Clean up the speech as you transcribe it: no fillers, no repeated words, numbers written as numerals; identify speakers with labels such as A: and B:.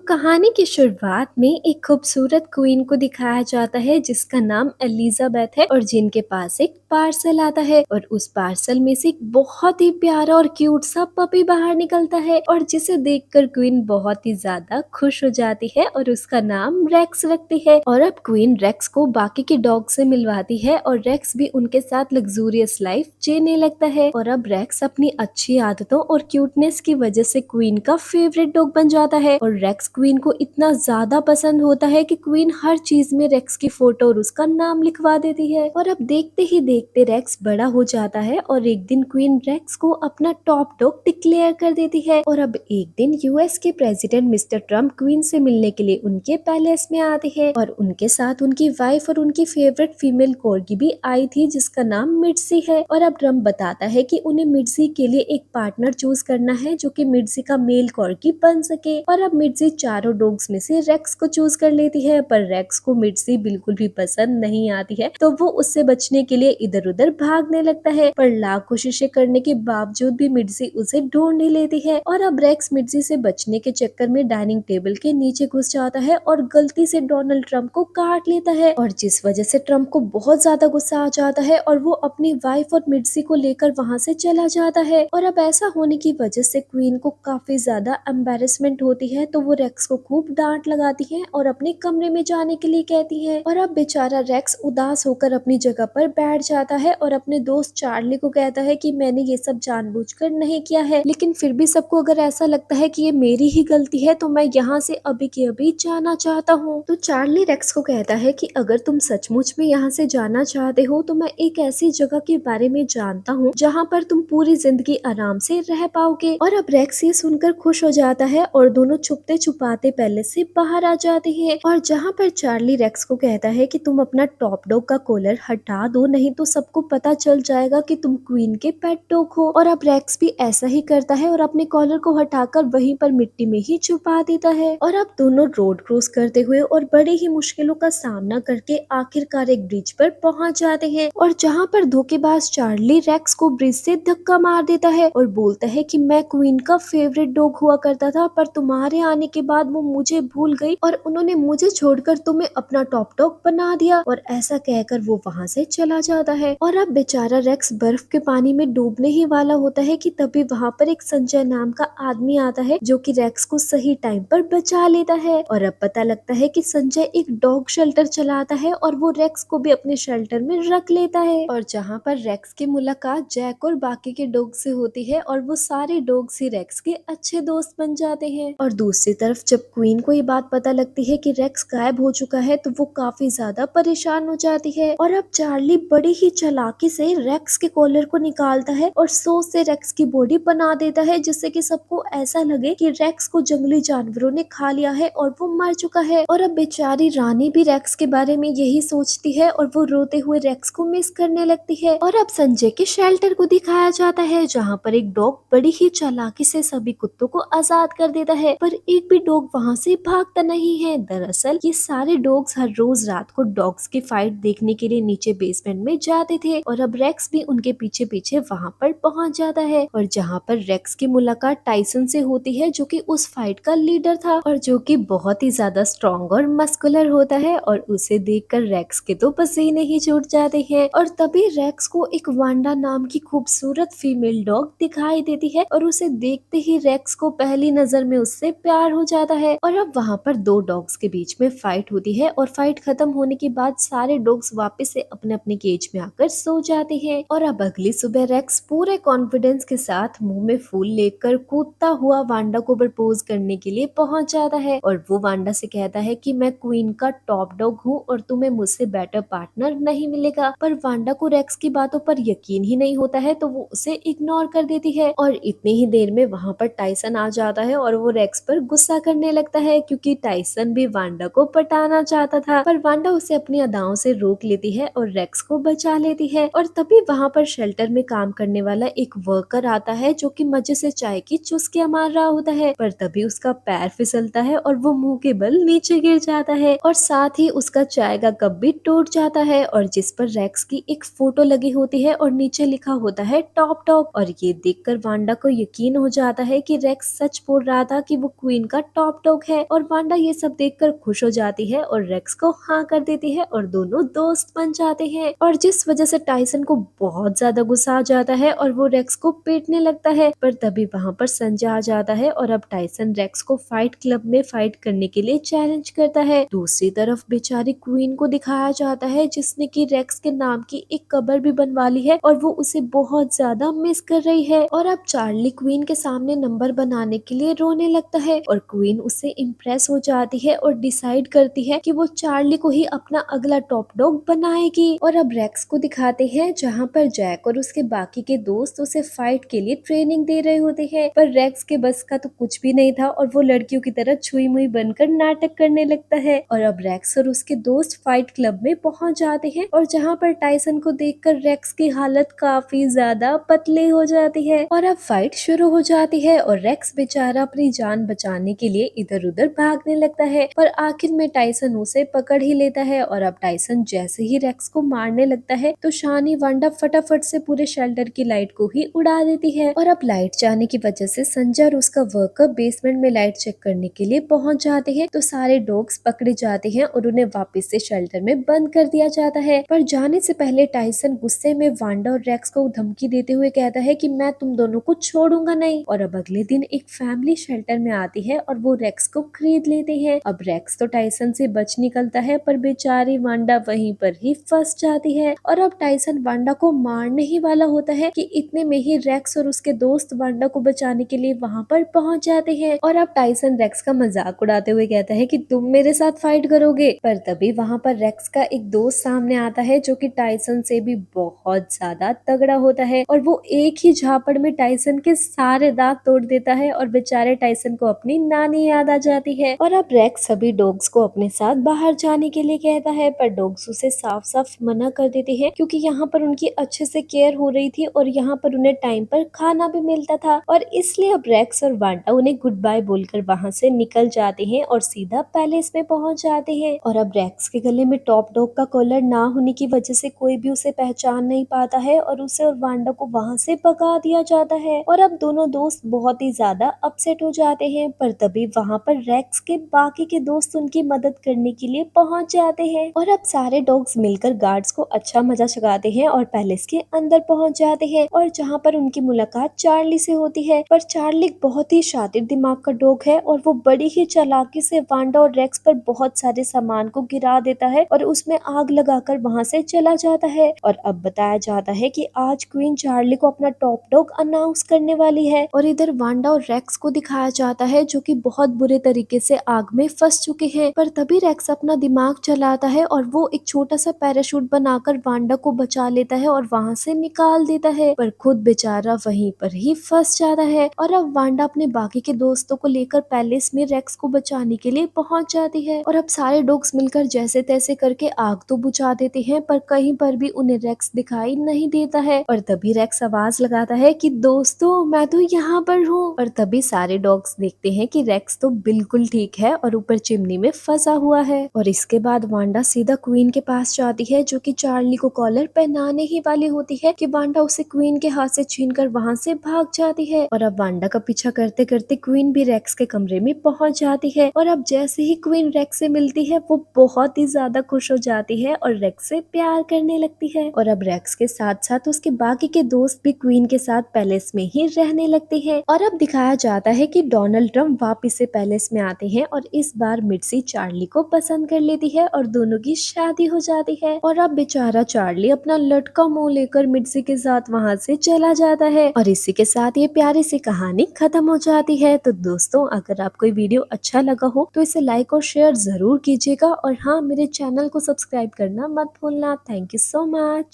A: कहानी की शुरुआत में एक खूबसूरत क्वीन को दिखाया जाता है जिसका नाम एलिजाबेथ है और जिनके पास एक पार्सल आता है और उस पार्सल में से एक बहुत ही प्यारा और क्यूट सा पपी बाहर निकलता है और जिसे देखकर क्वीन बहुत ही ज्यादा खुश हो जाती है और उसका नाम रेक्स रखती है। और अब क्वीन रेक्स को बाकी के डॉग से मिलवाती है और रेक्स भी उनके साथ लग्जूरियस लाइफ जीने लगता है। और अब रेक्स अपनी अच्छी आदतों और क्यूटनेस की वजह से क्वीन का फेवरेट डॉग बन जाता है और रेक्स क्वीन को इतना ज्यादा पसंद होता है कि क्वीन हर चीज में रेक्स की फोटो और उसका नाम लिखवा देती है। और अब देखते ही देखते रेक्स बड़ा हो जाता है और एक दिन क्वीन रेक्स को अपना टॉप डॉग डिक्लेयर कर देती है। और अब एक दिन यूएस के प्रेसिडेंट मिस्टर ट्रम्प क्वीन से मिलने के लिए उनके पैलेस में आते हैं और उनके साथ उनकी वाइफ और उनकी फेवरेट फीमेल कॉर्गी भी आई थी जिसका नाम मिर्सी है। और अब ट्रम्प बताता है कि उन्हें मिर्सी के लिए एक पार्टनर चूज करना है जो कि मिर्सी का मेल कॉर्गी बन सके। और अब मिर्सी चारों डॉग्स में से रेक्स को चूज कर लेती है पर रेक्स को मिर्सी बिल्कुल भी पसंद नहीं आती है तो वो उससे बचने के लिए इधर उधर भागने लगता है। पर लाख कोशिशें करने के बावजूद भी मिर्सी उसे ढूंढ ही लेती है। और अब रेक्स मिर्सी से बचने के चक्कर में डाइनिंग टेबल के नीचे घुस जाता है और गलती से डोनाल्ड ट्रम्प को काट लेता है और जिस वजह से ट्रम्प को बहुत ज्यादा गुस्सा आ जाता है और वो अपनी वाइफ और मिर्सी को लेकर वहां से चला जाता है। और अब ऐसा होने की वजह से क्वीन को काफी ज्यादा एम्बेरसमेंट होती है तो वो रेक्स को खूब डांट लगाती है और अपने कमरे में जाने के लिए कहती है। और अब बेचारा रेक्स उदास होकर अपनी जगह पर बैठ जाता है और अपने दोस्त चार्ली को कहता है कि मैंने ये सब जानबूझकर नहीं किया है लेकिन फिर भी सबको अगर ऐसा लगता है कि ये मेरी ही गलती है तो मैं यहाँ से अभी के अभी जाना चाहता हूँ। तो चार्ली रेक्स को कहता है कि अगर तुम सचमुच में यहाँ से जाना चाहते हो तो मैं एक ऐसी जगह के बारे में जानता हूँ जहाँ पर तुम पूरी जिंदगी आराम से रह पाओगे। और अब रेक्स ये सुनकर खुश हो जाता है और दोनों छुपते छुपाते पहले से बाहर आ जाते हैं। और जहाँ पर चार्ली रेक्स को कहता है कि तुम अपना टॉप डॉग का कॉलर हटा दो नहीं तो सबको पता चल जाएगा कि तुम क्वीन के पेट डॉग हो। और अब रेक्स भी ऐसा ही करता है और अपने कॉलर को हटाकर वहीं पर मिट्टी में ही छुपा देता है। और अब दोनों रोड क्रॉस करते हुए और बड़ी ही मुश्किलों का सामना करके आखिरकार एक ब्रिज पर पहुंच जाते हैं और जहाँ पर धोखेबाज चार्ली रेक्स को ब्रिज से धक्का मार देता है और बोलता है कि मैं क्वीन का फेवरेट डॉग हुआ करता था पर तुम्हारे आने के बाद वो मुझे भूल गई और उन्होंने मुझे छोड़कर तुम्हें अपना टॉप डॉग बना दिया। और ऐसा कहकर वो वहां से चला जाता है। और अब बेचारा रेक्स बर्फ के पानी में डूबने ही वाला होता है कि तभी वहां पर एक संजय नाम का आदमी आता है जो कि रेक्स को सही टाइम पर बचा लेता है। और अब पता लगता है कि संजय एक डॉग शेल्टर चलाता है और वो रेक्स को भी अपने शेल्टर में रख लेता है। और जहाँ पर रेक्स की मुलाकात जैक और बाकी के डॉग से होती है और वो सारे डॉग्स ही रेक्स के अच्छे दोस्त बन जाते हैं। और दूसरी तरफ जब क्वीन को ये बात पता लगती है कि रेक्स गायब हो चुका है तो वो काफी ज्यादा परेशान हो जाती है। और अब चार्ली बड़ी ही चालाकी से रेक्स के कॉलर को निकालता है और सॉस से रेक्स की बॉडी बना देता है जिससे कि सबको ऐसा लगे कि रेक्स को जंगली जानवरों ने खा लिया है और वो मर चुका है। और अब बेचारी रानी भी रेक्स के बारे में यही सोचती है और वो रोते हुए रेक्स को मिस करने लगती है। और अब संजय के शेल्टर को दिखाया जाता है जहाँ पर एक डॉग बड़ी ही चालाकी से सभी कुत्तों को आजाद कर देता है पर एक भी डॉग वहाँ से भागता नहीं है। दरअसल ये सारे डॉग्स हर रोज रात को डॉग्स की फाइट देखने के लिए नीचे बेसमेंट में जाते थे और अब रेक्स भी उनके पीछे पीछे वहाँ पर पहुँच जाता है। और जहाँ पर रेक्स की मुलाकात टाइसन से होती है जो कि उस फाइट का लीडर था और जो कि बहुत ही ज्यादा स्ट्रॉन्ग और मस्कुलर होता है और उसे देखकर रेक्स के तो पसीने ही छूट जाते हैं। और तभी रेक्स को एक वांडा नाम की खूबसूरत फीमेल डॉग दिखाई देती है और उसे देखते ही रेक्स को पहली नजर में उससे प्यार हो जाता है। और अब वहाँ पर दो डॉग्स के बीच में फाइट होती है और फाइट खत्म होने के बाद सारे डॉग्स वापस से अपने अपने केज में आकर सो जाते हैं। और अब अगली सुबह रेक्स पूरे कॉन्फिडेंस के साथ मुंह में फूल लेकर कूदता हुआ वांडा को प्रपोज करने के लिए पहुंच जाता है और वो वांडा से कहता है कि मैं क्वीन का टॉप डॉग हूँ और तुम्हें मुझसे बेटर पार्टनर नहीं मिलेगा। पर वांडा को रेक्स की बातों पर यकीन ही नहीं होता है तो वो उसे इग्नोर कर देती है। और इतनी ही देर में वहाँ पर टाइसन आ जाता है और वो रेक्स पर गुस्सा करने लगता है क्योंकि टाइसन भी वांडा को पटाना चाहता था पर वांडा उसे अपनी अदाओं से रोक लेती है और रेक्स को बचा लेती है। और तभी वहाँ पर शेल्टर में काम करने वाला एक वर्कर आता है जो कि मजे से चाय की चुस्कियां मार रहा होता है पर तभी उसका पैर फिसलता है और वो मुंह के बल नीचे गिर जाता है और साथ ही उसका चाय का कप भी टूट जाता है और जिस पर रेक्स की एक फोटो लगी होती है और नीचे लिखा होता है टॉप डॉग। और ये देखकर वांडा को यकीन हो जाता है कि रेक्स सच बोल रहा था कि वो क्वीन का टॉप डॉग है। और वांडा ये सब देखकर खुश हो जाती है और रेक्स को हाँ कर देती है और दोनों दोस्त बन जाते हैं। और जिस वजह से टाइसन को बहुत ज्यादा गुस्सा आ जाता है और वो रेक्स को पीटने लगता है। पर तभी वहाँ पर संजय आ जाता है और अब टाइसन रेक्स को फाइट क्लब में फाइट करने के लिए चैलेंज करता है। दूसरी तरफ बेचारी क्वीन को दिखाया जाता है जिसने की रेक्स के नाम की एक कबर भी बनवा ली है और वो उसे बहुत ज्यादा मिस कर रही है। और अब चार्ली क्वीन के सामने नंबर बनाने के लिए रोने लगता है और क्वीन उससे इम्प्रेस हो जाती है और डिसाइड करती है कि वो चार्ली को ही अपना अगला टॉप डॉग बनाएगी। और अब रेक्स को दिखाते हैं जहाँ पर जैक और उसके बाकी के दोस्त उसे फाइट के लिए ट्रेनिंग दे रहे होते हैं। पर रेक्स के बस का तो कुछ भी नहीं था और वो लड़कियों की तरह छुई मुई बनकर नाटक करने लगता है। और अब रेक्स और उसके दोस्त फाइट क्लब में पहुंच जाते हैं और जहाँ पर टाइसन को देखकर रेक्स की हालत काफी ज्यादा पतले हो जाती है। और अब फाइट शुरू हो जाती है और रेक्स बेचारा अपनी जान बचाने के लिए इधर उधर भागने लगता है। पर आखिर में टाइसन उसे पकड़ ही लेता है। और अब टाइसन जैसे ही रेक्स को मारने लगता है तो शानी वांडा फटाफट से पूरे शेल्टर की लाइट को ही उड़ा देती है। और अब लाइट जाने की वजह से संजय और उसका वर्कर बेसमेंट में लाइट चेक करने के लिए पहुंच जाते हैं तो सारे डॉग्स पकड़े जाते हैं और उन्हें वापस से शेल्टर में बंद कर दिया जाता है। पर जाने से पहले टाइसन गुस्से में वांडा और रेक्स को धमकी देते हुए कहता है कि मैं तुम दोनों को छोड़ूंगा नहीं। और अब अगले दिन एक फैमिली शेल्टर में आती है और वो रेक्स को खरीद लेते हैं। अब रेक्स तो टाइसन से बच निकलता है पर बेचारी वांडा वहीं पर ही फंस जाती है। और अब टाइसन वांडा को मारने ही वाला होता है कि इतने में ही रेक्स और उसके दोस्त वांडा को बचाने के लिए वहां पर पहुंच जाते हैं। और अब टाइसन रेक्स का मजाक उड़ाते हुए कहता है कि तुम मेरे साथ फाइट करोगे। पर तभी वहां पर रेक्स का एक दोस्त सामने आता है जो कि टाइसन से भी बहुत ज्यादा तगड़ा होता है और वो एक ही झापड़ में टाइसन के सारे दांत तोड़ देता है और बेचारे टाइसन को अपनी नानी याद आ जाती है। और अब रेक्स सभी डॉग्स को अपने साथ बाहर जाने के लिए कहता है पर डॉग्स उसे साफ साफ मना कर देते हैं क्योंकि यहाँ पर उनकी अच्छे से केयर हो रही थी और यहाँ पर उन्हें टाइम पर खाना भी मिलता था। और इसलिए अब रेक्स और वांडा उन्हें गुड बाय बोलकर वहाँ से निकल जाते हैं और सीधा पैलेस में पहुंच जाते हैं। और अब रेक्स के गले में टॉप डॉग का कॉलर ना होने की वजह से कोई भी उसे पहचान नहीं पाता है और उसे और वांडा को वहाँ से भगा दिया जाता है। और अब दोनों दोस्त बहुत ही ज्यादा अपसेट हो जाते हैं पर तभी वहाँ पर रेक्स के बाकी के दोस्त उनकी मदद करने के लिए पहुंच जाते हैं। और अब सारे डॉग्स मिलकर गार्ड्स को अच्छा मजा चखाते हैं और पैलेस के अंदर पहुंच जाते हैं और जहाँ पर उनकी मुलाकात चार्ली से होती है। पर चार्ली बहुत ही शातिर दिमाग का डॉग है और वो बड़ी ही चालाकी से वांडा और रेक्स पर बहुत सारे सामान को गिरा देता है और उसमें आग लगाकर वहाँ से चला जाता है। और अब बताया जाता है कि आज क्वीन चार्ली को अपना टॉप डॉग अनाउंस करने वाली है। और इधर वांडा और रेक्स को दिखाया जाता है जो कि बहुत बुरे तरीके से आग में फंस चुके हैं। पर तभी रेक्स अपना दिमाग चलाता है और वो एक छोटा सा पैराशूट बनाकर वांडा को बचा लेता है और वहाँ से निकाल देता है पर खुद बेचारा वहीं पर ही फंस जाता है। और अब वांडा अपने बाकी के दोस्तों को लेकर पैलेस में रेक्स को बचाने के लिए पहुंच जाती है। और अब सारे डॉग्स मिलकर जैसे तैसे करके आग तो बुझा देते हैं पर कहीं पर भी उन्हें रेक्स दिखाई नहीं देता है। और तभी रेक्स आवाज लगाता है कि दोस्तों मैं तो यहाँ पर हूँ। और तभी सारे डॉग्स देखते हैं कि रेक्स तो बिल्कुल ठीक है और ऊपर चिमनी में फंसा हुआ है। और इसके बाद वांडा सीधा क्वीन के पास जाती है जो कि चार्ली को कॉलर पहनाने ही वाली होती है कि वांडा उसे क्वीन के हाथ से छीनकर वहां से भाग जाती है। और अब वांडा का पीछा करते करते क्वीन भी रेक्स के कमरे में पहुंच जाती है। और अब जैसे ही क्वीन रेक्स से मिलती है वो बहुत ही ज्यादा खुश हो जाती है और रेक्स से प्यार करने लगती है। और अब रेक्स के साथ साथ उसके बाकी के दोस्त भी क्वीन के साथ पैलेस में ही रहने लगते हैं। और अब दिखाया जाता है कि डोनाल्ड ट्रम्प वापिस से पैलेस में आते हैं और इस बार मिर्सी चार्ली को पसंद कर लेती है और दोनों की शादी हो जाती है। और अब बेचारा चार्ली अपना लटका मुंह लेकर मिर्सी के साथ वहाँ से चला जाता है। और इसी के साथ ये प्यारी सी कहानी खत्म हो जाती है। तो दोस्तों अगर आपको ये वीडियो अच्छा लगा हो तो इसे लाइक और शेयर जरूर कीजिएगा और हाँ मेरे चैनल को सब्सक्राइब करना मत भूलना। Thank you so much.